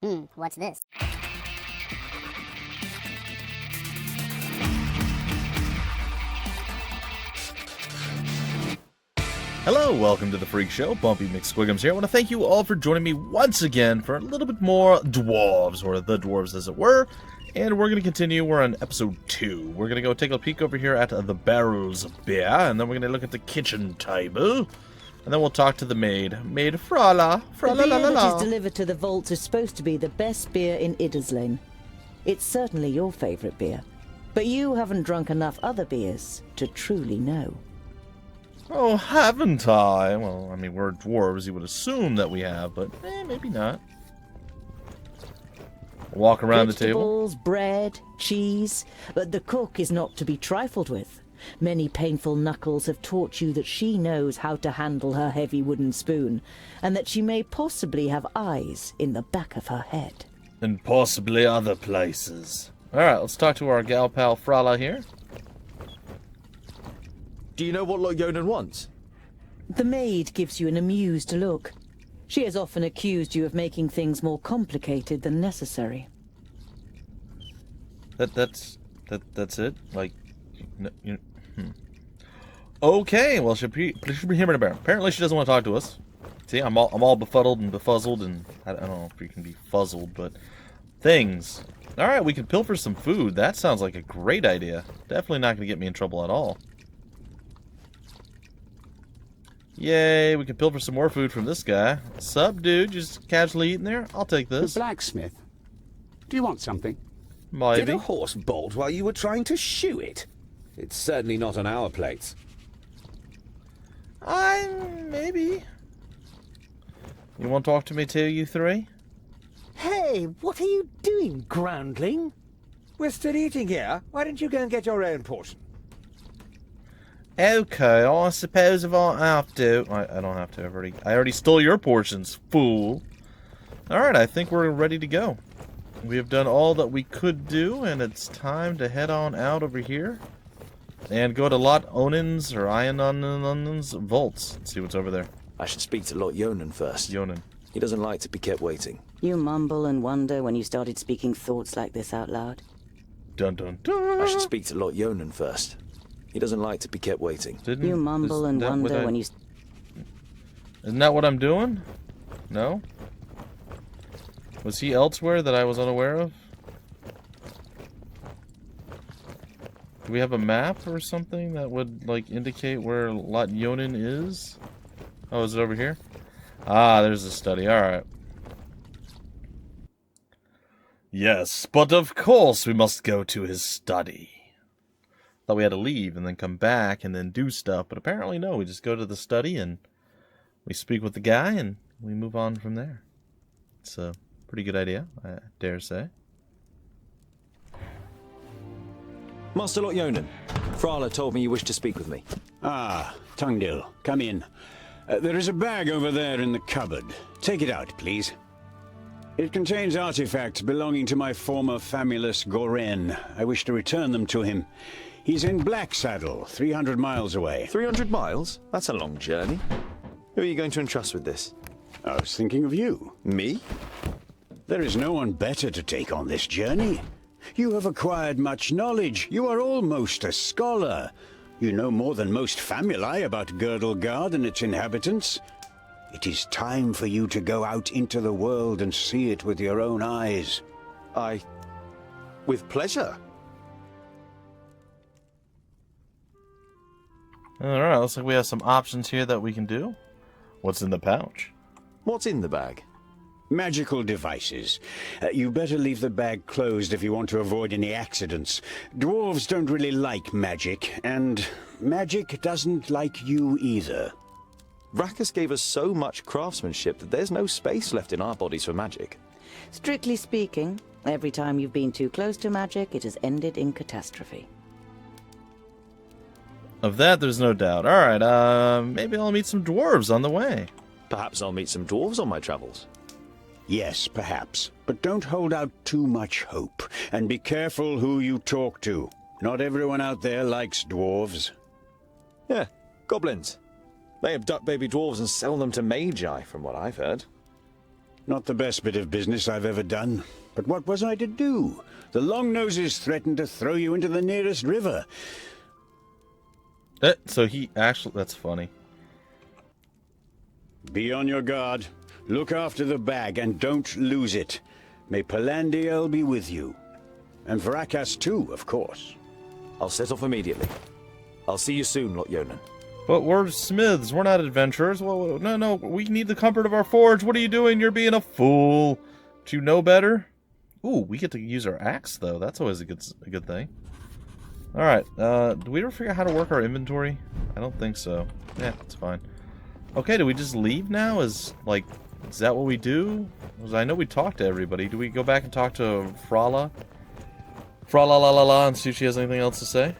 What's this? Hello, welcome to the Freak Show. Bumpy McSquigums here. I want to thank you all for joining me once again for a little bit more Dwarves, or the Dwarves as it were. And we're going to continue. We're on episode 2. We're going to go take a peek over here at the barrels of beer, and then we're going to look at the kitchen table. And then we'll talk to the maid. Maid Frala. The beer that is delivered to the vaults is supposed to be the best beer in Idderslane. It's certainly your favourite beer. But you haven't drunk enough other beers to truly know. Oh, haven't I? Well, I mean, we're dwarves. You would assume that we have, but maybe not. Walk around the table. Vegetables, bread, cheese. But the cook is not to be trifled with. Many painful knuckles have taught you that she knows how to handle her heavy wooden spoon, and that she may possibly have eyes in the back of her head. And possibly other places. Alright, let's talk to our gal pal Frala here. Do you know what Lot-Yonan wants? The maid gives you an amused look. She has often accused you of making things more complicated than necessary. That's it? Like, Okay, well, she'll be hearing about. Apparently, she doesn't want to talk to us. See, I'm all befuddled and befuzzled, and I don't know if you can be fuzzled, but things. All right, we can pilfer some food. That sounds like a great idea. Definitely not going to get me in trouble at all. Yay, we can pilfer some more food from this guy. Sup, dude? Just casually eating there? I'll take this. The blacksmith. Do you want something? Maybe. Did a horse bolt while you were trying to shoe it? It's certainly not on our plates. Maybe. You want to talk to me too, you three? Hey, what are you doing, groundling? We're still eating here. Why don't you go and get your own portion? Okay, I suppose if I have to. I don't have to. I already stole your portions, fool. Alright, I think we're ready to go. We have done all that we could do, and it's time to head on out over here. And go to Lot-Yonan's or Ionan's vaults. Let's see what's over there. I should speak to Lot-Yonan first. Yonan. He doesn't like to be kept waiting. You mumble and wonder when you started speaking thoughts like this out loud. Dun dun dun. I should speak to Lot-Yonan first. He doesn't like to be kept waiting. You mumble and wonder when you... Isn't that what I'm doing? No? Was he elsewhere that I was unaware of? Do we have a map or something that would, like, indicate where Lot-Yonan is? Oh, is it over here? Ah, there's the study. Alright. Yes, but of course we must go to his study. Thought we had to leave and then come back and then do stuff, but apparently no. We just go to the study and we speak with the guy and we move on from there. It's a pretty good idea, I dare say. Master Lot-Yonan, Frala told me you wished to speak with me. Ah, Tungdil, come in. There is a bag over there in the cupboard. Take it out, please. It contains artifacts belonging to my former famulus Goren. I wish to return them to him. He's in Blacksaddle, 300 miles away. 300 miles? That's a long journey. Who are you going to entrust with this? I was thinking of you. Me? There is no one better to take on this journey. You have acquired much knowledge. You are almost a scholar. You know more than most famuli about Girdlegard and its inhabitants. It is time for you to go out into the world and see it with your own eyes. With pleasure. Alright, looks like we have some options here that we can do. What's in the pouch? What's in the bag? Magical devices. You better leave the bag closed if you want to avoid any accidents. Dwarves don't really like magic, and magic doesn't like you either. Rakus gave us so much craftsmanship that there's no space left in our bodies for magic. Strictly speaking, every time you've been too close to magic, it has ended in catastrophe. Of that, there's no doubt. Alright, maybe I'll meet some dwarves on the way. Perhaps I'll meet some dwarves on my travels. Yes, perhaps. But don't hold out too much hope. And be careful who you talk to. Not everyone out there likes dwarves. Yeah, goblins. They abduct baby dwarves and sell them to magi, from what I've heard. Not the best bit of business I've ever done. But what was I to do? The Longnoses threatened to throw you into the nearest river. So he actually... That's funny. Be on your guard. Look after the bag and don't lose it. May Palandiel be with you. And Varakas too, of course. I'll set off immediately. I'll see you soon, Lot-Yonan. But we're smiths. We're not adventurers. Well, no. We need the comfort of our forge. What are you doing? You're being a fool. Do you know better? Ooh, we get to use our axe, though. That's always a good thing. Alright, do we ever figure out how to work our inventory? I don't think so. Yeah, it's fine. Okay, do we just leave now? Is that what we do? Because I know we talked to everybody. Do we go back and talk to Frala? Frala and see if she has anything else to say?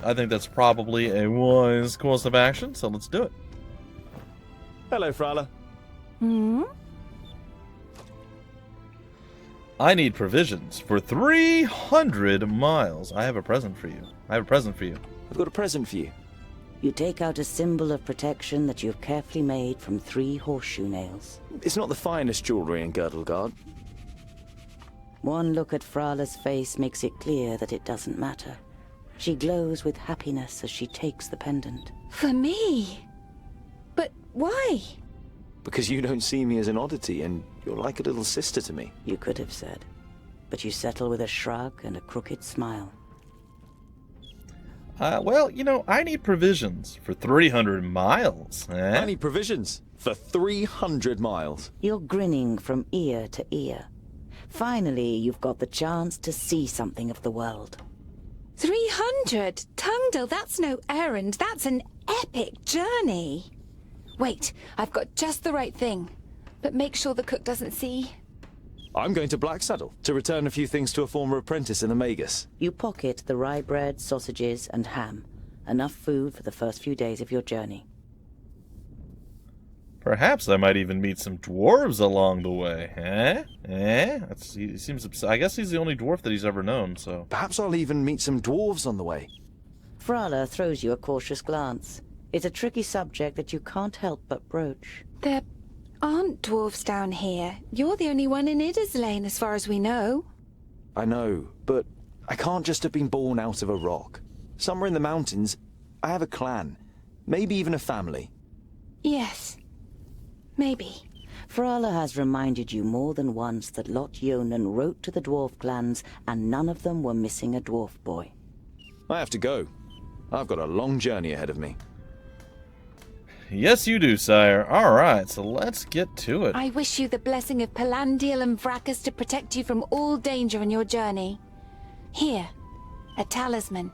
I think that's probably a wise course of action, so let's do it. Hello, Frala. I need provisions for 300 miles. I have a present for you. I've got a present for you. You take out a symbol of protection that you have carefully made from 3 horseshoe nails. It's not the finest jewelry in Girdlegard. One look at Frala's face makes it clear that it doesn't matter. She glows with happiness as she takes the pendant. For me? But why? Because you don't see me as an oddity, and you're like a little sister to me. You could have said. But you settle with a shrug and a crooked smile. Well, I need provisions for 300 miles. I need provisions for 300 miles. You're grinning from ear to ear. Finally, you've got the chance to see something of the world. 300? Tungdil, that's no errand. That's an epic journey. Wait, I've got just the right thing. But make sure the cook doesn't see. I'm going to Blacksaddle to return a few things to a former apprentice in the Magus. You pocket the rye bread, sausages, and ham. Enough food for the first few days of your journey. Perhaps I might even meet some dwarves along the way. He seems... I guess he's the only dwarf that he's ever known, so... Perhaps I'll even meet some dwarves on the way. Frala throws you a cautious glance. It's a tricky subject that you can't help but broach. There aren't dwarves down here. You're the only one in Idderslane, as far as we know. I know, but I can't just have been born out of a rock. Somewhere in the mountains, I have a clan. Maybe even a family. Yes. Maybe. Frala has reminded you more than once that Lot-Yonan wrote to the dwarf clans, and none of them were missing a dwarf boy. I have to go. I've got a long journey ahead of me. Yes, you do, sire. All right, so let's get to it. I wish you the blessing of Palandiel and Varakas to protect you from all danger in your journey. Here, a talisman.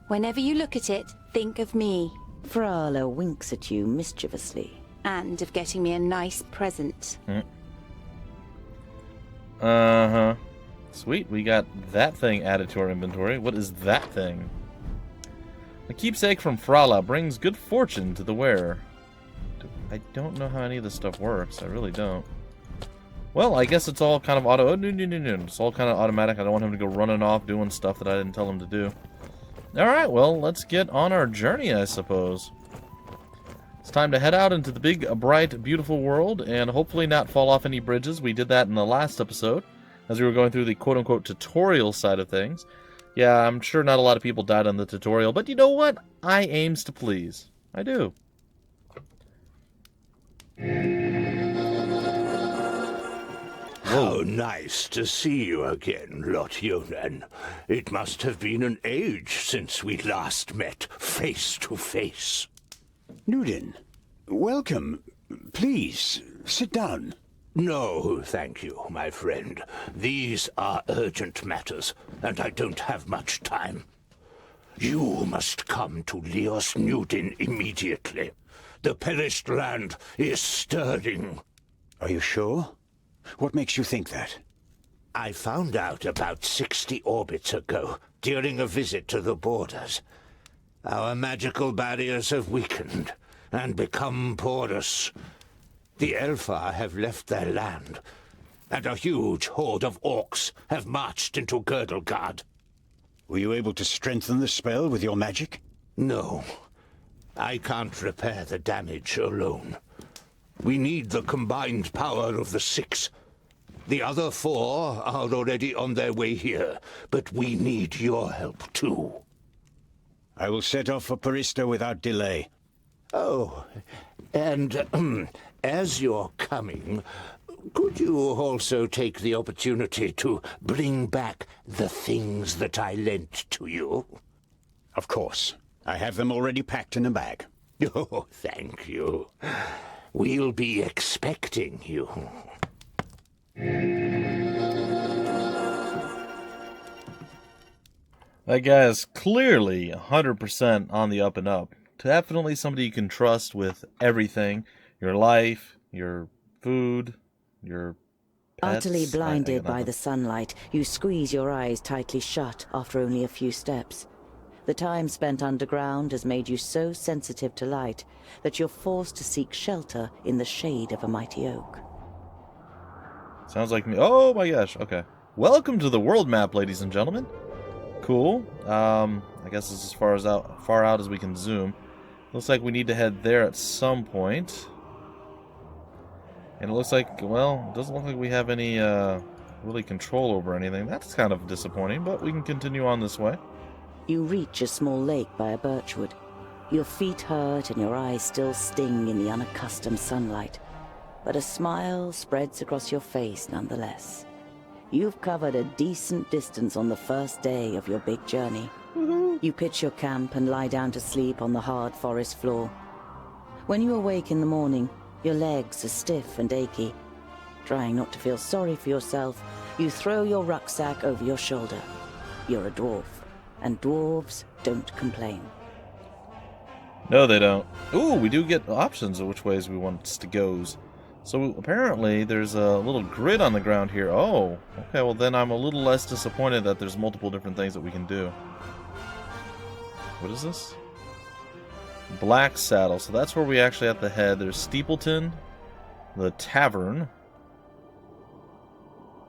Whenever you look at it, think of me. Frala winks at you mischievously. And of getting me a nice present. Uh-huh. Sweet, we got that thing added to our inventory. What is that thing? A keepsake from Frala brings good fortune to the wearer. I don't know how any of this stuff works. I really don't. Well, I guess it's all kind of auto... Oh, no. It's all kind of automatic. I don't want him to go running off doing stuff that I didn't tell him to do. Alright, well, let's get on our journey, I suppose. It's time to head out into the big, bright, beautiful world and hopefully not fall off any bridges. We did that in the last episode as we were going through the quote-unquote tutorial side of things. Yeah, I'm sure not a lot of people died on the tutorial, but you know what? I aims to please. I do. How nice to see you again, Lot-Yonan. It must have been an age since we last met face to face. Nudin, welcome. Please, sit down. No, thank you, my friend. These are urgent matters, and I don't have much time. You must come to Leos Nudin immediately. The perished land is stirring. Are you sure? What makes you think that? I found out about 60 orbits ago, during a visit to the borders. Our magical barriers have weakened and become porous. The Elfar have left their land, and a huge horde of orcs have marched into Girdlegard. Were you able to strengthen the spell with your magic? No. I can't repair the damage alone. We need the combined power of the 6. The other 4 are already on their way here, but we need your help too. I will set off for Parista without delay. Oh, and as you're coming, could you also take the opportunity to bring back the things that I lent to you? Of course. I have them already packed in a bag. Oh, thank you. We'll be expecting you. That guy is clearly 100% on the up and up. Definitely somebody you can trust with everything. Your life, your food, your pets. Utterly blinded I got by the sunlight, you squeeze your eyes tightly shut after only a few steps. The time spent underground has made you so sensitive to light that you're forced to seek shelter in the shade of a mighty oak. Sounds like me. Oh my gosh, okay. Welcome to the world map, ladies and gentlemen. Cool. I guess this is as far out as we can zoom. Looks like we need to head there at some point. And it looks like, well, it doesn't look like we have any really control over anything. That's kind of disappointing, but we can continue on this way. You reach a small lake by a birchwood. Your feet hurt and your eyes still sting in the unaccustomed sunlight. But a smile spreads across your face nonetheless. You've covered a decent distance on the first day of your big journey. You pitch your camp and lie down to sleep on the hard forest floor. When you awake in the morning, your legs are stiff and achy. Trying not to feel sorry for yourself, you throw your rucksack over your shoulder. You're a dwarf, and dwarves don't complain. No, they don't. Ooh, we do get options of which ways we want us to go. So apparently there's a little grid on the ground here. Oh, okay, well then I'm a little less disappointed that there's multiple different things that we can do. What is this? Black Saddle. So that's where we actually have to head. There's Steepleton, the tavern.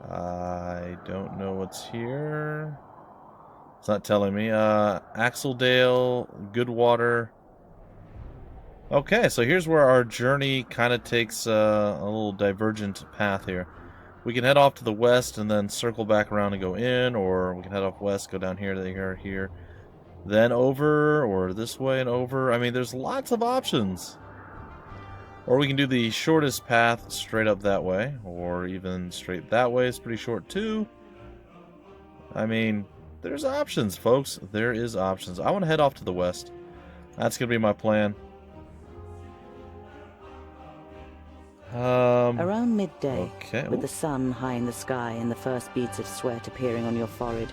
I don't know what's here. It's not telling me. Axeldale, Goodwater. Okay, so here's where our journey kind of takes a little divergent path here. We can head off to the west and then circle back around and go in, or we can head off west, go down here to here, then over, or this way and over. I mean, there's lots of options. Or we can do the shortest path straight up that way, or even straight that way. It's pretty short too. I mean, there's options, folks. There is options. I want to head off to the west. That's going to be my plan. Around midday, okay. with the sun high in the sky and the first beads of sweat appearing on your forehead,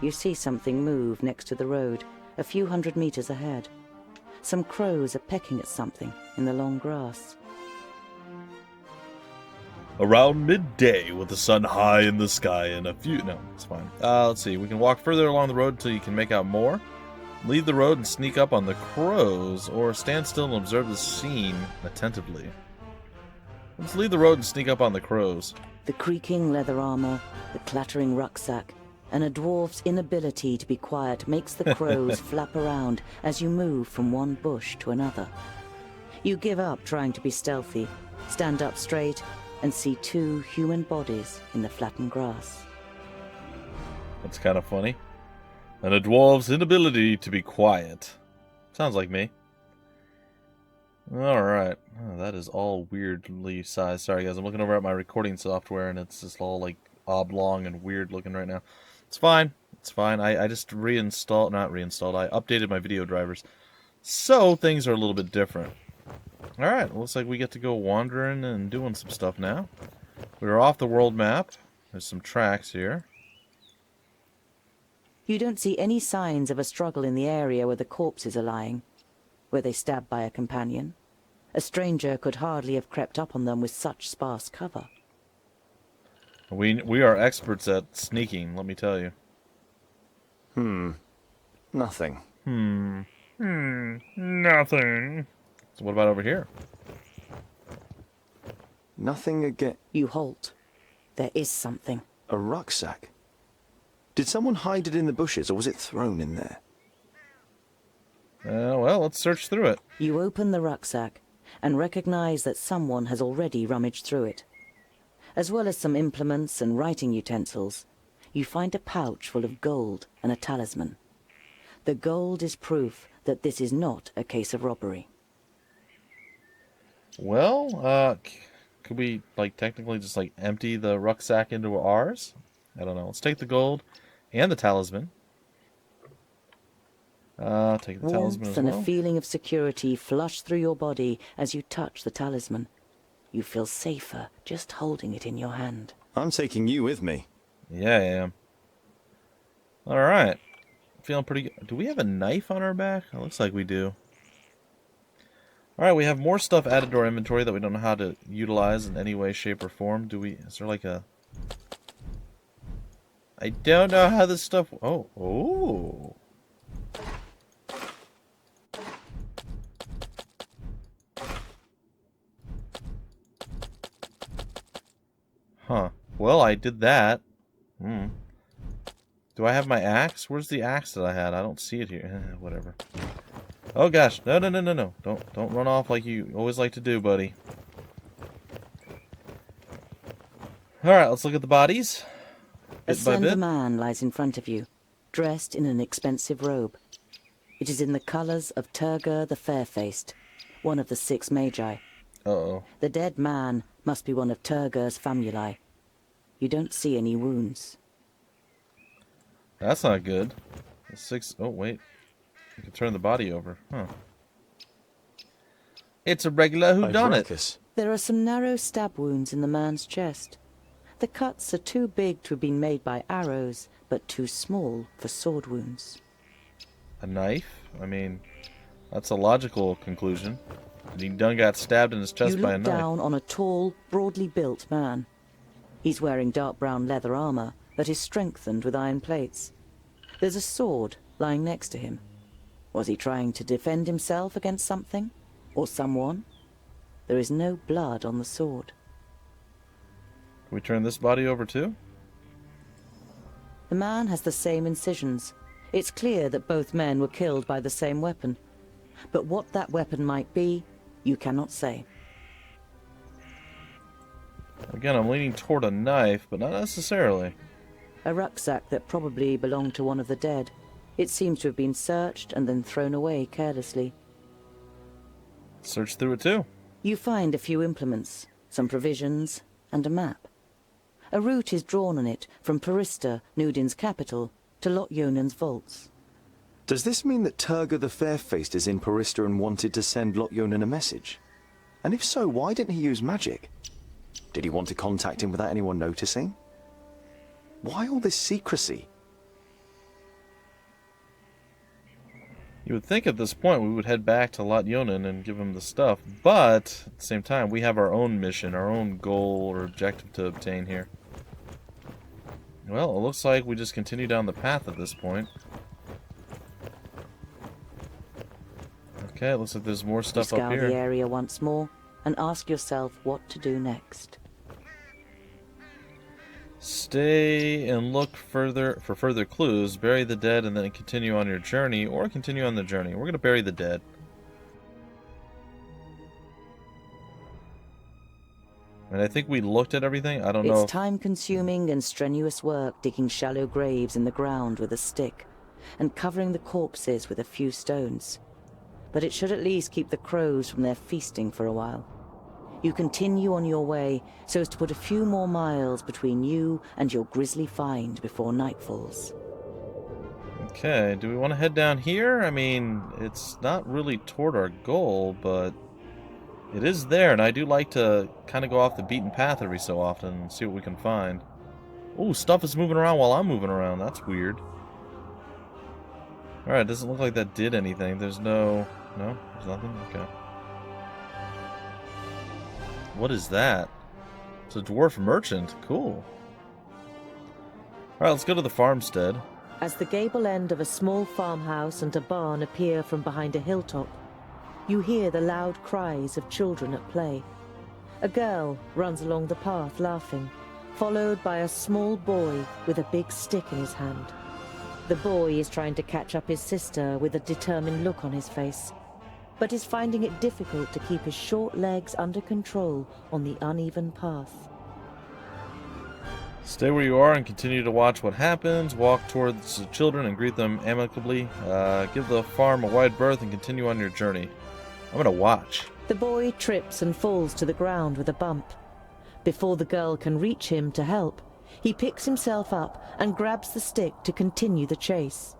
you see something move next to the road, a few hundred meters ahead. Some crows are pecking at something in the long grass. Around midday, with the sun high in the sky and a few... No, it's fine. Let's see. We can walk further along the road until you can make out more. Leave the road and sneak up on the crows, or stand still and observe the scene attentively. Let's leave the road and sneak up on the crows. The creaking leather armor, the clattering rucksack, and a dwarf's inability to be quiet makes the crows flap around as you move from one bush to another. You give up trying to be stealthy, stand up straight, and see 2 human bodies in the flattened grass. That's kind of funny. And a dwarf's inability to be quiet. Sounds like me. Alright. Oh, that is all weirdly sized. Sorry guys, I'm looking over at my recording software and it's just all like oblong and weird looking right now. It's fine. It's fine. I just not reinstalled, I updated my video drivers. So things are a little bit different. Alright, looks like we get to go wandering and doing some stuff now. We're off the world map. There's some tracks here. You don't see any signs of a struggle in the area where the corpses are lying. Were they stabbed by a companion? A stranger could hardly have crept up on them with such sparse cover. We are experts at sneaking, let me tell you. Nothing. Nothing. So what about over here? Nothing again. You halt. There is something. A rucksack? Did someone hide it in the bushes, or was it thrown in there? Well, let's search through it. You open the rucksack, and recognize that someone has already rummaged through it. As well as some implements and writing utensils, you find a pouch full of gold and a talisman. The gold is proof that this is not a case of robbery. Well, could we, like, technically just, like, empty the rucksack into ours? I don't know. Let's take the gold and the talisman. Take the talisman as Warmth and well. a feeling of security flush through your body as you touch the talisman. You feel safer just holding it in your hand. I'm taking you with me. Yeah, I am. Alright. Feeling pretty good. Do we have a knife on our back? It looks like we do. Alright, we have more stuff added to our inventory that we don't know how to utilize in any way, shape, or form. Is there like a... I don't know how this stuff... Oh. Huh. Well, I did that. Do I have my axe? Where's the axe that I had? I don't see it here. Whatever. Oh gosh. No. Don't run off like you always like to do, buddy. Alright, let's look at the bodies. A Bit by slender bit. man lies in front of you, dressed in an expensive robe. It is in the colours of Turgur the Fair-Faced, one of the 6 magi. Uh-oh. The dead man must be one of Turgur's famuli. You don't see any wounds. That's not good. The 6... Oh, wait. You can turn the body over. Huh. It's a regular whodunit. Ivrakus. There are some narrow stab wounds in the man's chest. The cuts are too big to have been made by arrows, but too small for sword wounds. A knife? I mean, that's a logical conclusion. He done got stabbed in his chest You by a look knife. down on a tall, broadly built man. He's wearing dark brown leather armor that is strengthened with iron plates. There's a sword lying next to him. Was he trying to defend himself against something? Or someone? There is no blood on the sword. Can we turn this body over too? The man has the same incisions. It's clear that both men were killed by the same weapon. But what that weapon might be, you cannot say. Again, I'm leaning toward a knife, but not necessarily. A rucksack that probably belonged to one of the dead. It seems to have been searched and then thrown away carelessly. Search through it too. You find a few implements, some provisions, and a map. A route is drawn on it from Parista, Nudin's capital, to Lot-Yonan's vaults. Does this mean that Turgur the Fair-Faced is in Parista and wanted to send Lot-Yonan a message? And if so, why didn't he use magic? Did he want to contact him without anyone noticing? Why all this secrecy? You would think at this point we would head back to Lot-Yonan and give him the stuff, but at the same time we have our own mission, our own goal or objective to obtain here. Well, it looks like we just continue down the path at this point. Okay, it looks like there's more stuff You up scour here. the area once more and ask yourself what to do next. Stay and look for further clues, bury the dead, and then continue on your journey, or continue on the journey. We're going to bury the dead. And I think we looked at everything. I don't know. It's time-consuming and strenuous work digging shallow graves in the ground with a stick and covering the corpses with a few stones. But it should at least keep the crows from their feasting for a while. You continue on your way so as to put a few more miles between you and your grisly find before night falls. Okay, do we want to head down here? I mean, it's not really toward our goal, but it is there, and I do like to kind of go off the beaten path every so often and see what we can find. Ooh, stuff is moving around while I'm moving around. That's weird. Alright, doesn't look like that did anything. There's no... No? There's nothing? Okay. What is that? It's a dwarf merchant. Cool. Alright, let's go to the farmstead. As the gable end of a small farmhouse and a barn appear from behind a hilltop, you hear the loud cries of children at play. A girl runs along the path laughing, followed by a small boy with a big stick in his hand. The boy is trying to catch up his sister with a determined look on his face. but is finding it difficult to keep his short legs under control on the uneven path. Stay where you are and continue to watch what happens. Walk towards the children and greet them amicably. Give the farm a wide berth and continue on your journey. I'm gonna watch. The boy trips and falls to the ground with a bump. Before the girl can reach him to help, he picks himself up and grabs the stick to continue the chase.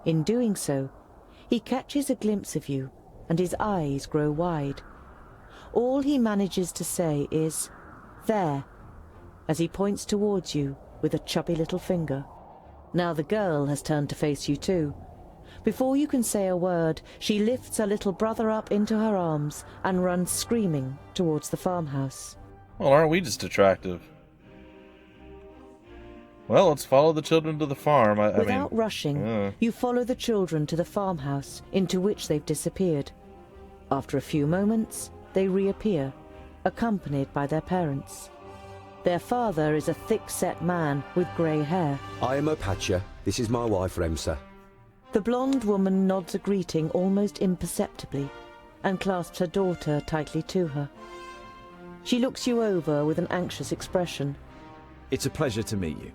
In doing so, he catches a glimpse of you, and his eyes grow wide. All he manages to say is, "There," as he points towards you with a chubby little finger. Now the girl has turned to face you too. Before you can say a word, she lifts her little brother up into her arms and runs screaming towards the farmhouse. Well, aren't we just attractive? Well, let's follow the children to the farm. Without rushing, you follow the children to the farmhouse, into which they've disappeared. After a few moments, they reappear, accompanied by their parents. Their father is a thick-set man with grey hair. I am Opatia. This is my wife, Remsa. The blonde woman nods a greeting almost imperceptibly and clasps her daughter tightly to her. She looks you over with an anxious expression. It's a pleasure to meet you.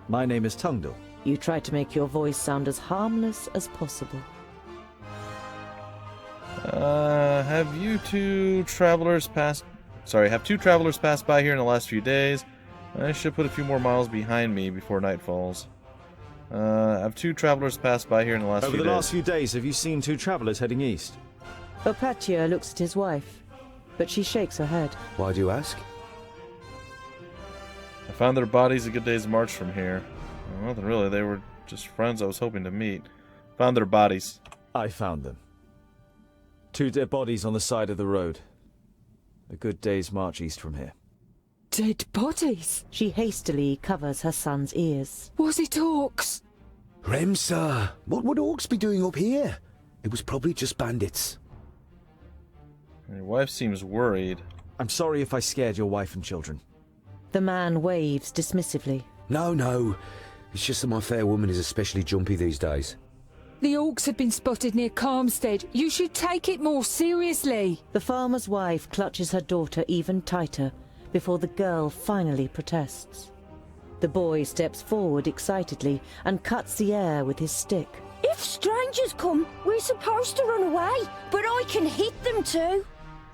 My name is Tungdal. You try to make your voice sound as harmless as possible. Have two travelers passed by here in the last few days? I should put a few more miles behind me before night falls. Have two travelers passed by here in the last few days? Over the last few days, have you seen two travelers heading east? Opatia looks at his wife, but she shakes her head. Why do you ask? I found their bodies a good day's march from here. Nothing really, they were just friends I was hoping to meet. Found their bodies. I found them. Two dead bodies on the side of the road. A good day's march east from here. Dead bodies? She hastily covers her son's ears. Was it orcs? Remsa, what would orcs be doing up here? It was probably just bandits. Your wife seems worried. I'm sorry if I scared your wife and children. The man waves dismissively. No. It's just that my fair woman is especially jumpy these days. The orcs have been spotted near Calmstead. You should take it more seriously. The farmer's wife clutches her daughter even tighter before the girl finally protests. The boy steps forward excitedly and cuts the air with his stick. If strangers come, we're supposed to run away, but I can hit them too.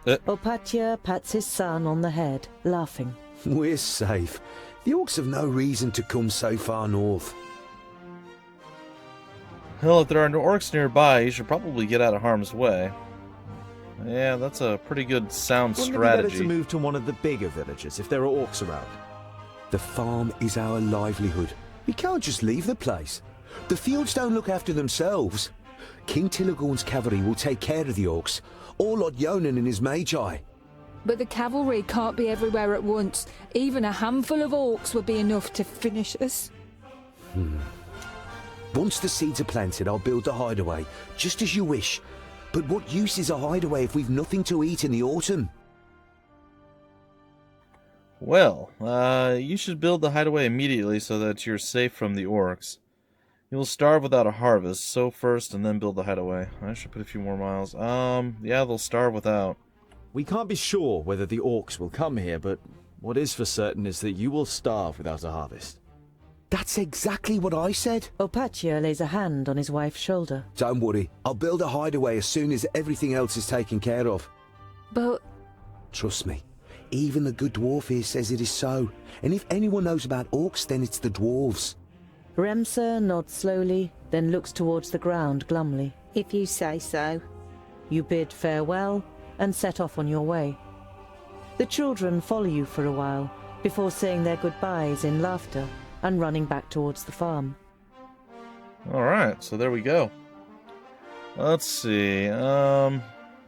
Opatia pats his son on the head, laughing. We're safe. The orcs have no reason to come so far north. Well, if there are no orcs nearby, you should probably get out of harm's way. Yeah, that's a pretty good sound strategy. Wouldn't it be better to move to one of the bigger villages if there are orcs around? The farm is our livelihood. We can't just leave the place. The fields don't look after themselves. King Tilagorn's cavalry will take care of the orcs, or Lot-Yonan and his magi. But the cavalry can't be everywhere at once. Even a handful of orcs would be enough to finish us. Once the seeds are planted, I'll build the hideaway, just as you wish. But what use is a hideaway if we've nothing to eat in the autumn? Well, you should build the hideaway immediately so that you're safe from the orcs. You'll starve without a harvest, sow first and then build the hideaway. I should put a few more miles. Yeah, they'll starve without. We can't be sure whether the orcs will come here, but what is for certain is that you will starve without a harvest. That's exactly what I said. Opatia lays a hand on his wife's shoulder. Don't worry, I'll build a hideaway as soon as everything else is taken care of. But... Trust me, even the good dwarf here says it is so. And if anyone knows about orcs, then it's the dwarves. Remsa nods slowly, then looks towards the ground glumly. If you say so. You bid farewell and set off on your way. The children follow you for a while, before saying their goodbyes in laughter and running back towards the farm. Alright, so there we go. Let's see, we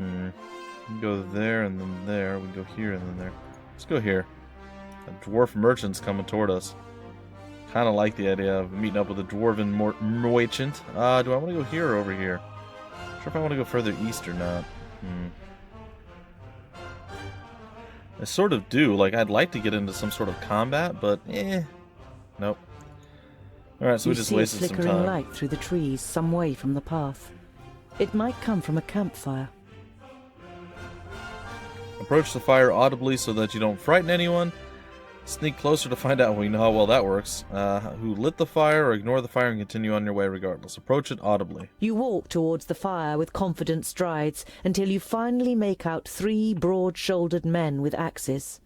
can go there and then there. We can go here and then there. Let's go here. A dwarf merchant's coming toward us. Kind of like the idea of meeting up with a dwarven merchant. Do I want to go here or over here? Not sure if I want to go further east or not. I sort of do. Like, I'd like to get into some sort of combat, but nope. Alright, so we just wasted some time. You see a flickering light through the trees some way from the path. It might come from a campfire. Approach the fire audibly so that you don't frighten anyone. Sneak closer to find out. We know how well that works. Who lit the fire, or ignore the fire and continue on your way regardless. Approach it audibly. You walk towards the fire with confident strides until you finally make out 3 broad-shouldered men with axes.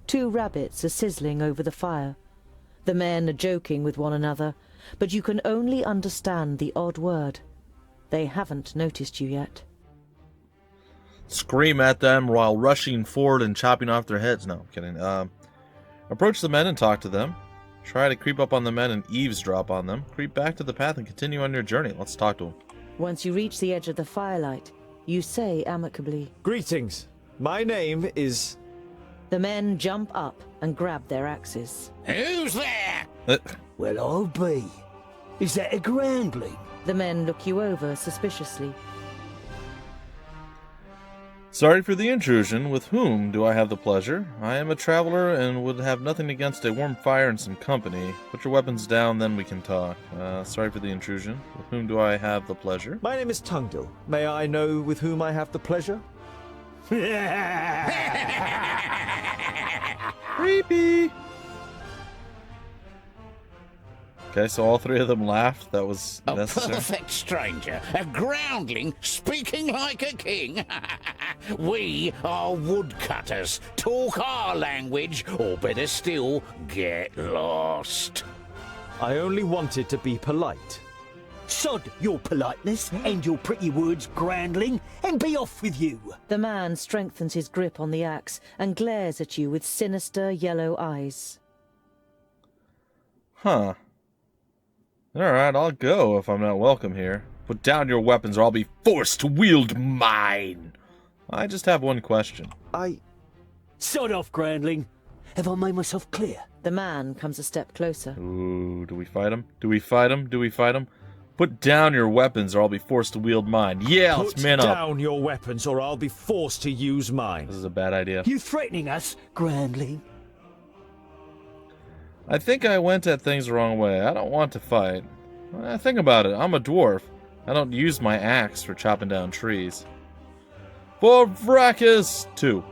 2 rabbits are sizzling over the fire. The men are joking with one another, but you can only understand the odd word. They haven't noticed you yet. Scream at them while rushing forward and chopping off their heads. No, I'm kidding. Approach the men and talk to them. Try to creep up on the men and eavesdrop on them. Creep back to the path and continue on your journey. Let's talk to them. Once you reach the edge of the firelight, you say amicably, Greetings. My name is... The men jump up and grab their axes. Who's there? Well, I'll be. Is that a groundling? The men look you over suspiciously. Sorry for the intrusion. With whom do I have the pleasure? I am a traveler and would have nothing against a warm fire and some company. Put your weapons down, then we can talk. Sorry for the intrusion. With whom do I have the pleasure? My name is Tungdil. May I know with whom I have the pleasure? Creepy! Okay, so all 3 of them laughed. That was necessary. A perfect stranger, a groundling speaking like a king. We are woodcutters. Talk our language, or better still, get lost. I only wanted to be polite. Sod your politeness and your pretty words, groundling, and be off with you. The man strengthens his grip on the axe and glares at you with sinister yellow eyes. Huh. Alright, I'll go if I'm not welcome here. Put down your weapons or I'll be forced to wield mine. I just have one question. Sod off, groundling. Have I made myself clear? The man comes a step closer. Ooh, do we fight him? Do we fight him? Do we fight him? Put down your weapons or I'll be forced to wield mine. Yeah, let's man up. Put down your weapons or I'll be forced to use mine. This is a bad idea. You threatening us, groundling? I think I went at things the wrong way. I don't want to fight. Think about it. I'm a dwarf. I don't use my axe for chopping down trees. For Vracus 2.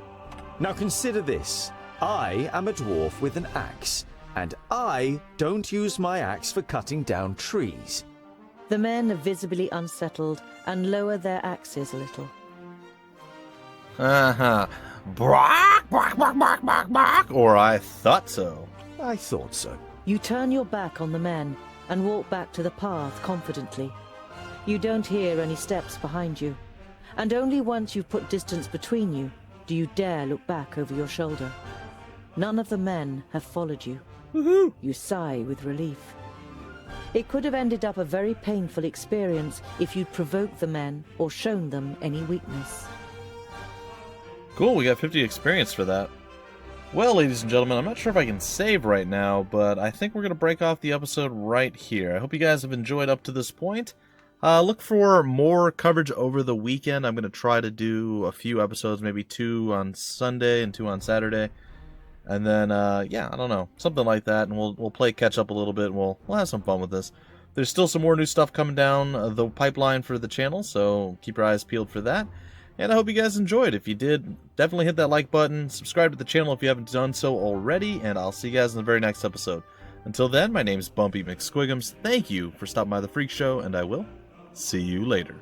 Now consider this. I am a dwarf with an axe, and I don't use my axe for cutting down trees. The men are visibly unsettled and lower their axes a little. Uh-huh. Brock, brock, brock, brock, brock, brock. Or I thought so. I thought so. You turn your back on the men and walk back to the path confidently. You don't hear any steps behind you, and only once you've put distance between you do you dare look back over your shoulder. None of the men have followed you. Woohoo! You sigh with relief. It could have ended up a very painful experience if you'd provoked the men or shown them any weakness. Cool, we got 50 experience for that. Well, ladies and gentlemen, I'm not sure if I can save right now, but I think we're going to break off the episode right here. I hope you guys have enjoyed up to this point. Look for more coverage over the weekend. I'm going to try to do a few episodes, maybe 2 on Sunday and 2 on Saturday. And then, yeah, I don't know, something like that, and we'll play catch up a little bit, and we'll have some fun with this. There's still some more new stuff coming down the pipeline for the channel, so keep your eyes peeled for that. And I hope you guys enjoyed. If you did, definitely hit that like button, subscribe to the channel if you haven't done so already, and I'll see you guys in the very next episode. Until then, my name's Bumpy McSquigums. Thank you for stopping by the Freak Show, and I will see you later.